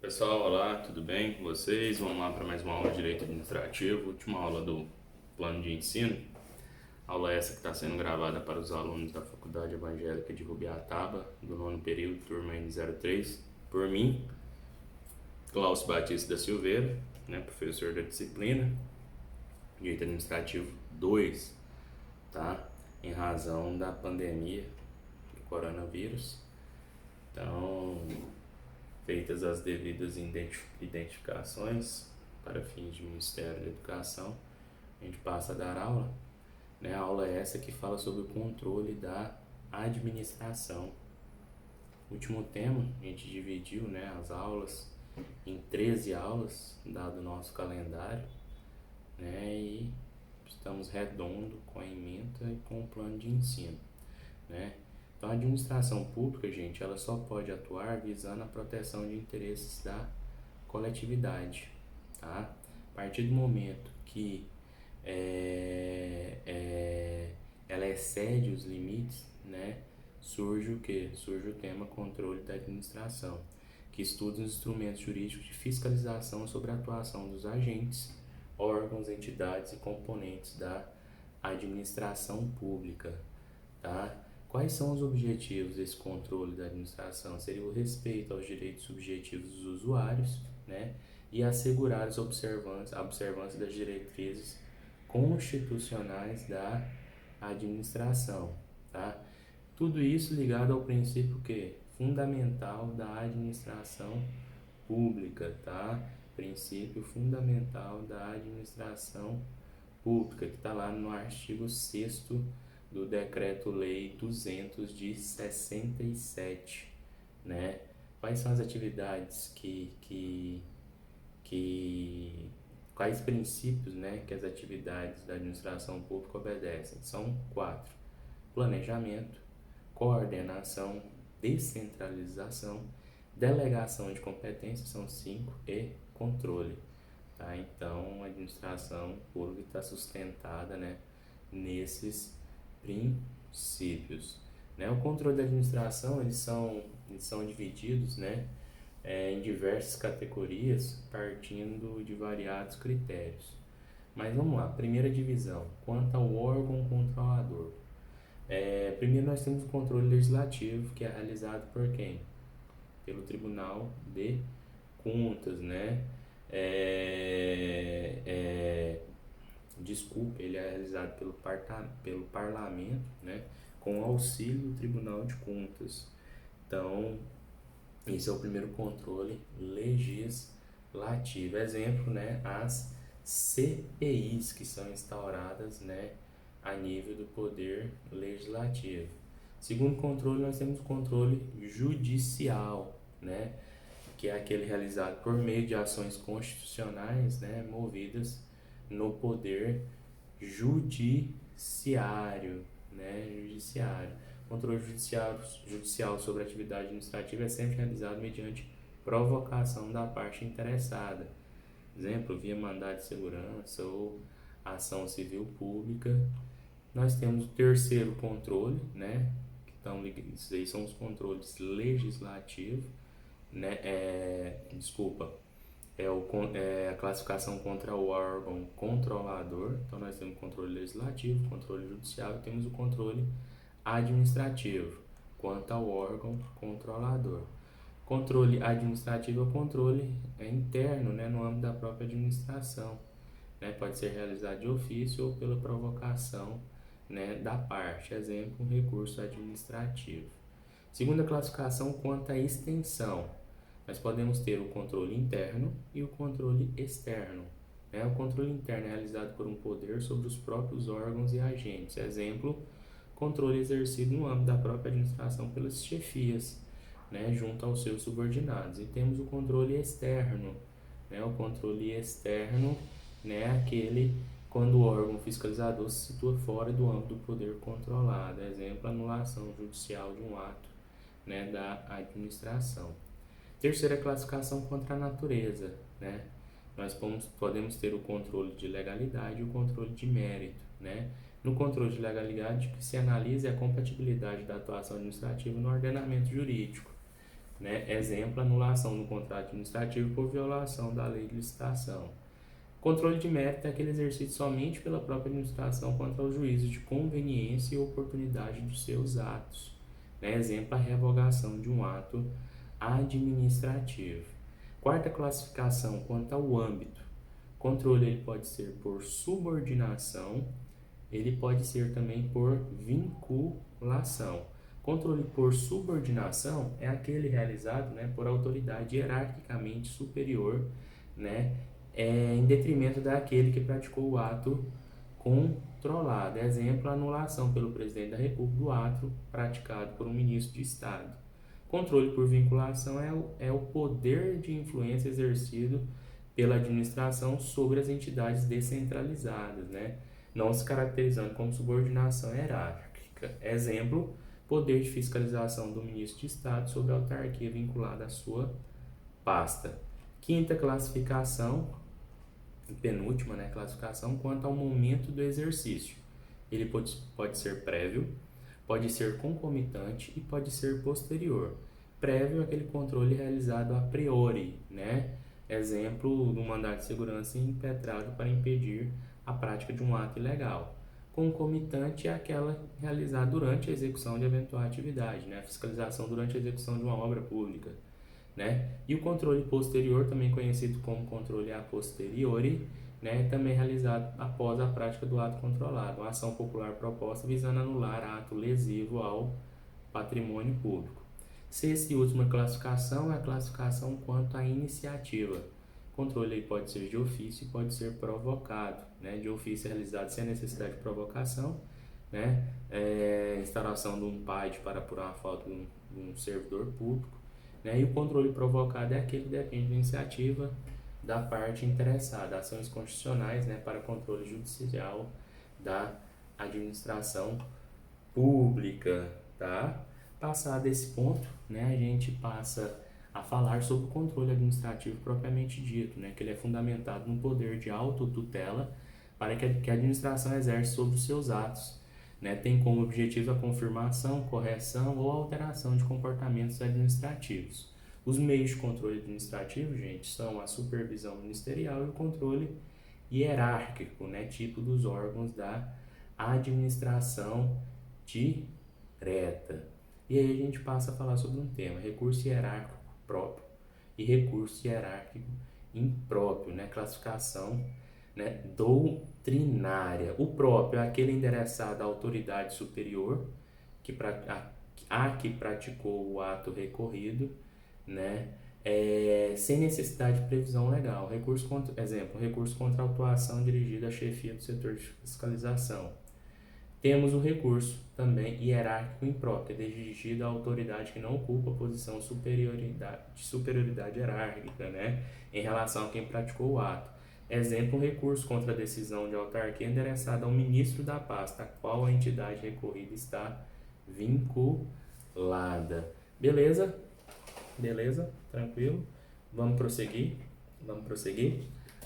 Pessoal, olá, tudo bem com vocês? Vamos lá para mais uma aula de Direito Administrativo, última aula do plano de ensino. Aula essa que está sendo gravada para os alunos da Faculdade Evangélica de Rubiataba, do nono período, turma N03, por mim, Glaucio Batista da Silveira, professor da disciplina Direito Administrativo 2, tá? Em razão da pandemia do coronavírus. Então, feitas as devidas identificações para fins de Ministério da Educação, a gente passa a dar aula. A aula é essa que fala sobre o controle da administração. No último tema, a gente dividiu as aulas em 13 aulas, dado o nosso calendário, e estamos redondo com a ementa e com o plano de ensino. Então, a administração pública, gente, ela só pode atuar visando a proteção de interesses da coletividade, tá? A partir do momento que ela excede os limites, surge o quê? Surge o tema controle da administração, que estuda os instrumentos jurídicos de fiscalização sobre a atuação dos agentes, órgãos, entidades e componentes da administração pública, tá? Quais são os objetivos desse controle da administração? Seria o respeito aos direitos subjetivos dos usuários, e assegurar a observância das diretrizes constitucionais da administração, tá? Tudo isso ligado ao princípio fundamental da administração pública, tá? Princípio fundamental da administração pública, que está lá no artigo 6º do Decreto-Lei 200 de 67, Quais são as atividades quais princípios, que as atividades da administração pública obedecem? São 4: planejamento, coordenação, descentralização, delegação de competências, são 5, e controle, tá? Então, a administração pública está sustentada, nesses princípios. O controle da administração, eles são divididos, em diversas categorias, partindo de variados critérios. Mas vamos lá, primeira divisão, quanto ao órgão controlador. Primeiro nós temos o controle legislativo, que é realizado por quem? Pelo Tribunal de Contas, ele é realizado pelo Parlamento, com auxílio do Tribunal de Contas. Então, esse é o primeiro controle legislativo. Exemplo, as CPIs que são instauradas, a nível do Poder Legislativo. Segundo controle, nós temos o controle judicial, que é aquele realizado por meio de ações constitucionais, movidas no Poder Judiciário, O controle judicial sobre a atividade administrativa é sempre realizado mediante provocação da parte interessada. Exemplo, via mandado de segurança ou ação civil pública. Nós temos o terceiro controle, esses aí são os controles legislativos, a classificação contra o órgão controlador. Então, nós temos o controle legislativo, o controle judicial e temos o controle administrativo, quanto ao órgão controlador. Controle administrativo é o controle interno, no âmbito da própria administração. Pode ser realizado de ofício ou pela provocação, da parte. Exemplo, um recurso administrativo. Segunda classificação, quanto à extensão. Nós podemos ter o controle interno e o controle externo. O controle interno é realizado por um poder sobre os próprios órgãos e agentes. Exemplo, controle exercido no âmbito da própria administração pelas chefias, junto aos seus subordinados. E temos o controle externo. O controle externo é aquele quando o órgão fiscalizador se situa fora do âmbito do poder controlado. Exemplo, anulação judicial de um ato, da administração. Terceira classificação, contra a natureza, Nós podemos ter o controle de legalidade e o controle de mérito, No controle de legalidade, o que se analisa é a compatibilidade da atuação administrativa no ordenamento jurídico. né? Exemplo, anulação do contrato administrativo por violação da lei de licitação. Controle de mérito é aquele exercido somente pela própria administração contra os juízos de conveniência e oportunidade dos seus atos, né? Exemplo, a revogação de um ato administrativo. Quarta classificação, quanto ao âmbito. Controle ele pode ser por subordinação, ele pode ser também por vinculação. Controle por subordinação é aquele realizado, né, por autoridade hierarquicamente superior, né, em detrimento daquele que praticou o ato controlado. Exemplo, anulação pelo presidente da República do ato praticado por um ministro de Estado. Controle por vinculação é o poder de influência exercido pela administração sobre as entidades descentralizadas, né? Não se caracterizando como subordinação hierárquica. Exemplo, poder de fiscalização do ministro de Estado sobre a autarquia vinculada à sua pasta. Quinta classificação, penúltima, né, classificação, quanto ao momento do exercício. Ele pode ser prévio, pode ser concomitante e pode ser posterior. Prévio é aquele controle realizado a priori, né? Exemplo do mandado de segurança impetrado para impedir a prática de um ato ilegal. Concomitante é aquela realizada durante a execução de eventual atividade, né? A fiscalização durante a execução de uma obra pública, né? E o controle posterior, também conhecido como controle a posteriori, né? Também realizado após a prática do ato controlado, uma ação popular proposta visando anular ato lesivo ao patrimônio público. Sexta e última classificação é a classificação quanto à iniciativa. O controle pode ser de ofício e pode ser provocado, né? De ofício é realizado sem necessidade de provocação, né? Instauração de um PAD para apurar uma falta de um servidor público, né? E o controle provocado é aquele que depende da iniciativa da parte interessada, ações constitucionais, né, para controle judicial da administração pública, tá? Passado esse ponto, né, a gente passa a falar sobre o controle administrativo propriamente dito, né, que ele é fundamentado no poder de autotutela para que a administração exerce sobre os seus atos, né, tem como objetivo a confirmação, correção ou alteração de comportamentos administrativos. Os meios de controle administrativo, gente, são a supervisão ministerial e o controle hierárquico, né, tipo dos órgãos da administração direta. E aí a gente passa a falar sobre um tema, recurso hierárquico próprio e recurso hierárquico impróprio, né, classificação, né, doutrinária. O próprio é aquele endereçado à autoridade superior que praticou o ato recorrido, né, sem necessidade de previsão legal. Recurso contra a autuação dirigida à chefia do setor de fiscalização. Temos o recurso também hierárquico impróprio, dirigido à autoridade que não ocupa posição de superioridade hierárquica, né, em relação a quem praticou o ato. Exemplo, um recurso contra a decisão de autarquia endereçada ao ministro da pasta, a qual a entidade recorrida está vinculada. Beleza? Beleza? Tranquilo? Vamos prosseguir?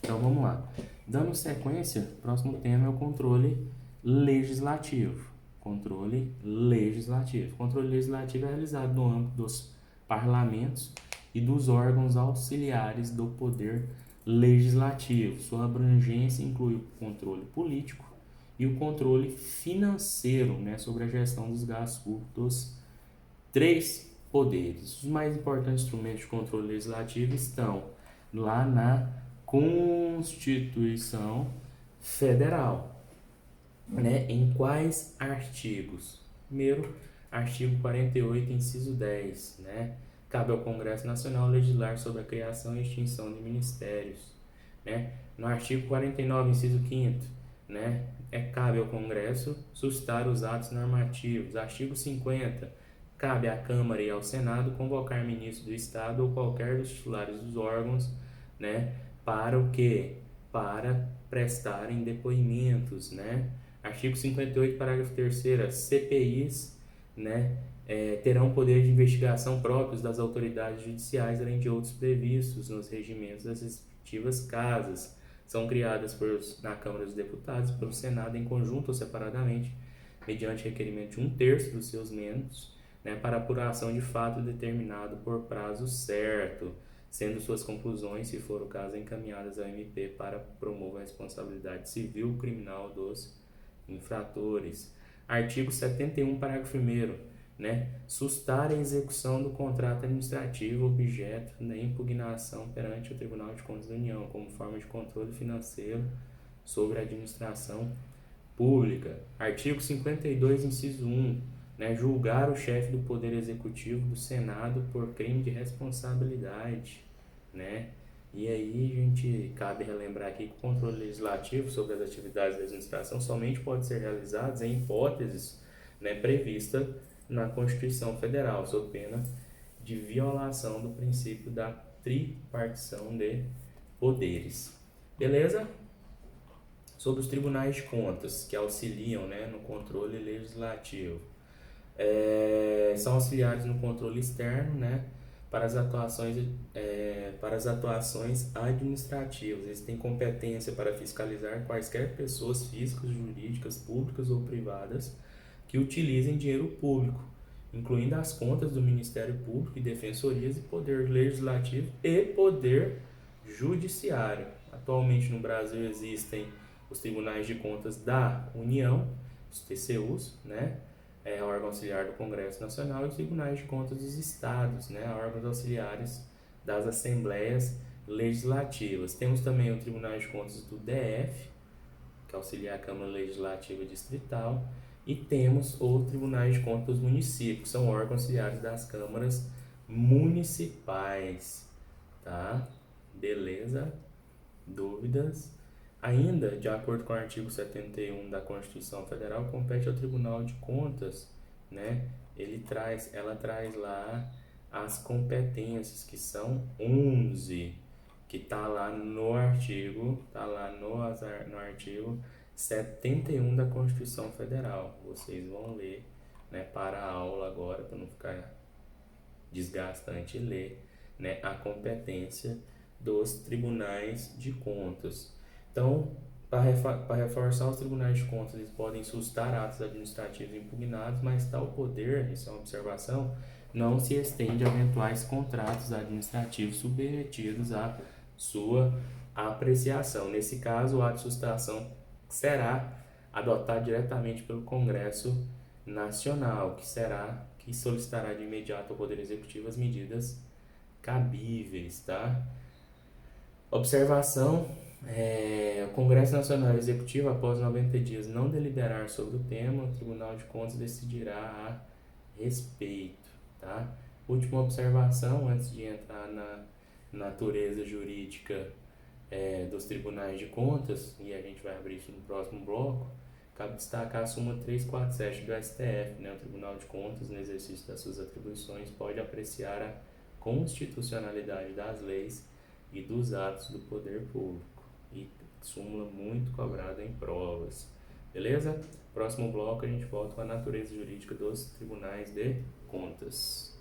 Então, vamos lá. Dando sequência, o próximo tema é o controle legislativo. Controle legislativo. O controle legislativo é realizado no âmbito dos parlamentos e dos órgãos auxiliares do poder legislativo. Sua abrangência inclui o controle político e o controle financeiro, né, sobre a gestão dos gastos públicos dos três poderes. Os mais importantes instrumentos de controle legislativo estão lá na Constituição Federal, né? Em quais artigos? Primeiro, artigo 48, inciso 10, né? Cabe ao Congresso Nacional legislar sobre a criação e extinção de ministérios, né? No artigo 49, inciso 5º, né? Cabe ao Congresso suscitar os atos normativos. Artigo 50, cabe à Câmara e ao Senado convocar ministro do Estado ou qualquer dos titulares dos órgãos, né? Para o quê? Para prestarem depoimentos, né? Artigo 58, parágrafo 3º, CPIs, né, terão poder de investigação próprios das autoridades judiciais, além de outros previstos nos regimentos das respectivas casas. São criadas na Câmara dos Deputados, pelo Senado, em conjunto ou separadamente, mediante requerimento de 1/3 dos seus membros, né, para apuração de fato determinado por prazo certo, sendo suas conclusões, se for o caso, encaminhadas ao MP para promover a responsabilidade civil ou criminal dos infratores. Artigo 71, parágrafo 1º, né, sustar a execução do contrato administrativo objeto da impugnação perante o Tribunal de Contas da União, como forma de controle financeiro sobre a administração pública. Artigo 52, inciso 1, né, julgar o chefe do Poder Executivo do Senado por crime de responsabilidade, né? E aí, gente, cabe relembrar aqui que o controle legislativo sobre as atividades da administração somente pode ser realizado em hipóteses, né, prevista na Constituição Federal, sob pena de violação do princípio da tripartição de poderes. Beleza? Sobre os tribunais de contas, que auxiliam, né, no controle legislativo. São auxiliares no controle externo, né, para as atuações administrativas. Eles têm competência para fiscalizar quaisquer pessoas físicas, jurídicas, públicas ou privadas que utilizem dinheiro público, incluindo as contas do Ministério Público e defensorias e poder legislativo e poder judiciário. Atualmente no Brasil existem os tribunais de contas da União, os TCUs, né? Órgão auxiliar do Congresso Nacional, e os tribunais de contas dos estados, né? Órgãos auxiliares das assembleias legislativas. Temos também o Tribunal de Contas do DF, que auxilia a Câmara Legislativa Distrital, e temos o Tribunal de Contas dos Municípios, que são órgãos auxiliares das câmaras municipais, tá? Beleza? Dúvidas? Ainda, de acordo com o artigo 71 da Constituição Federal, compete ao Tribunal de Contas, né? Ela traz lá as competências, que são 11, que está lá no artigo 71 da Constituição Federal. Vocês vão ler, né, para a aula agora, para não ficar desgastante ler, né, a competência dos tribunais de contas. Então, para reforçar, os tribunais de contas, eles podem sustar atos administrativos impugnados, mas tal poder, isso é uma observação, não se estende a eventuais contratos administrativos submetidos à sua apreciação. Nesse caso, o ato de sustação será adotado diretamente pelo Congresso Nacional, que solicitará de imediato ao Poder Executivo as medidas cabíveis, tá? Observação: o Congresso Nacional e Executivo, após 90 dias não deliberar sobre o tema, o Tribunal de Contas decidirá a respeito, tá? Última observação, antes de entrar na natureza jurídica dos tribunais de contas, e a gente vai abrir isso no próximo bloco, cabe destacar a súmula 347 do STF, né? O Tribunal de Contas, no exercício das suas atribuições, pode apreciar a constitucionalidade das leis e dos atos do poder público, e súmula muito cobrada em provas. Beleza? Próximo bloco a gente volta com a natureza jurídica dos tribunais de contas.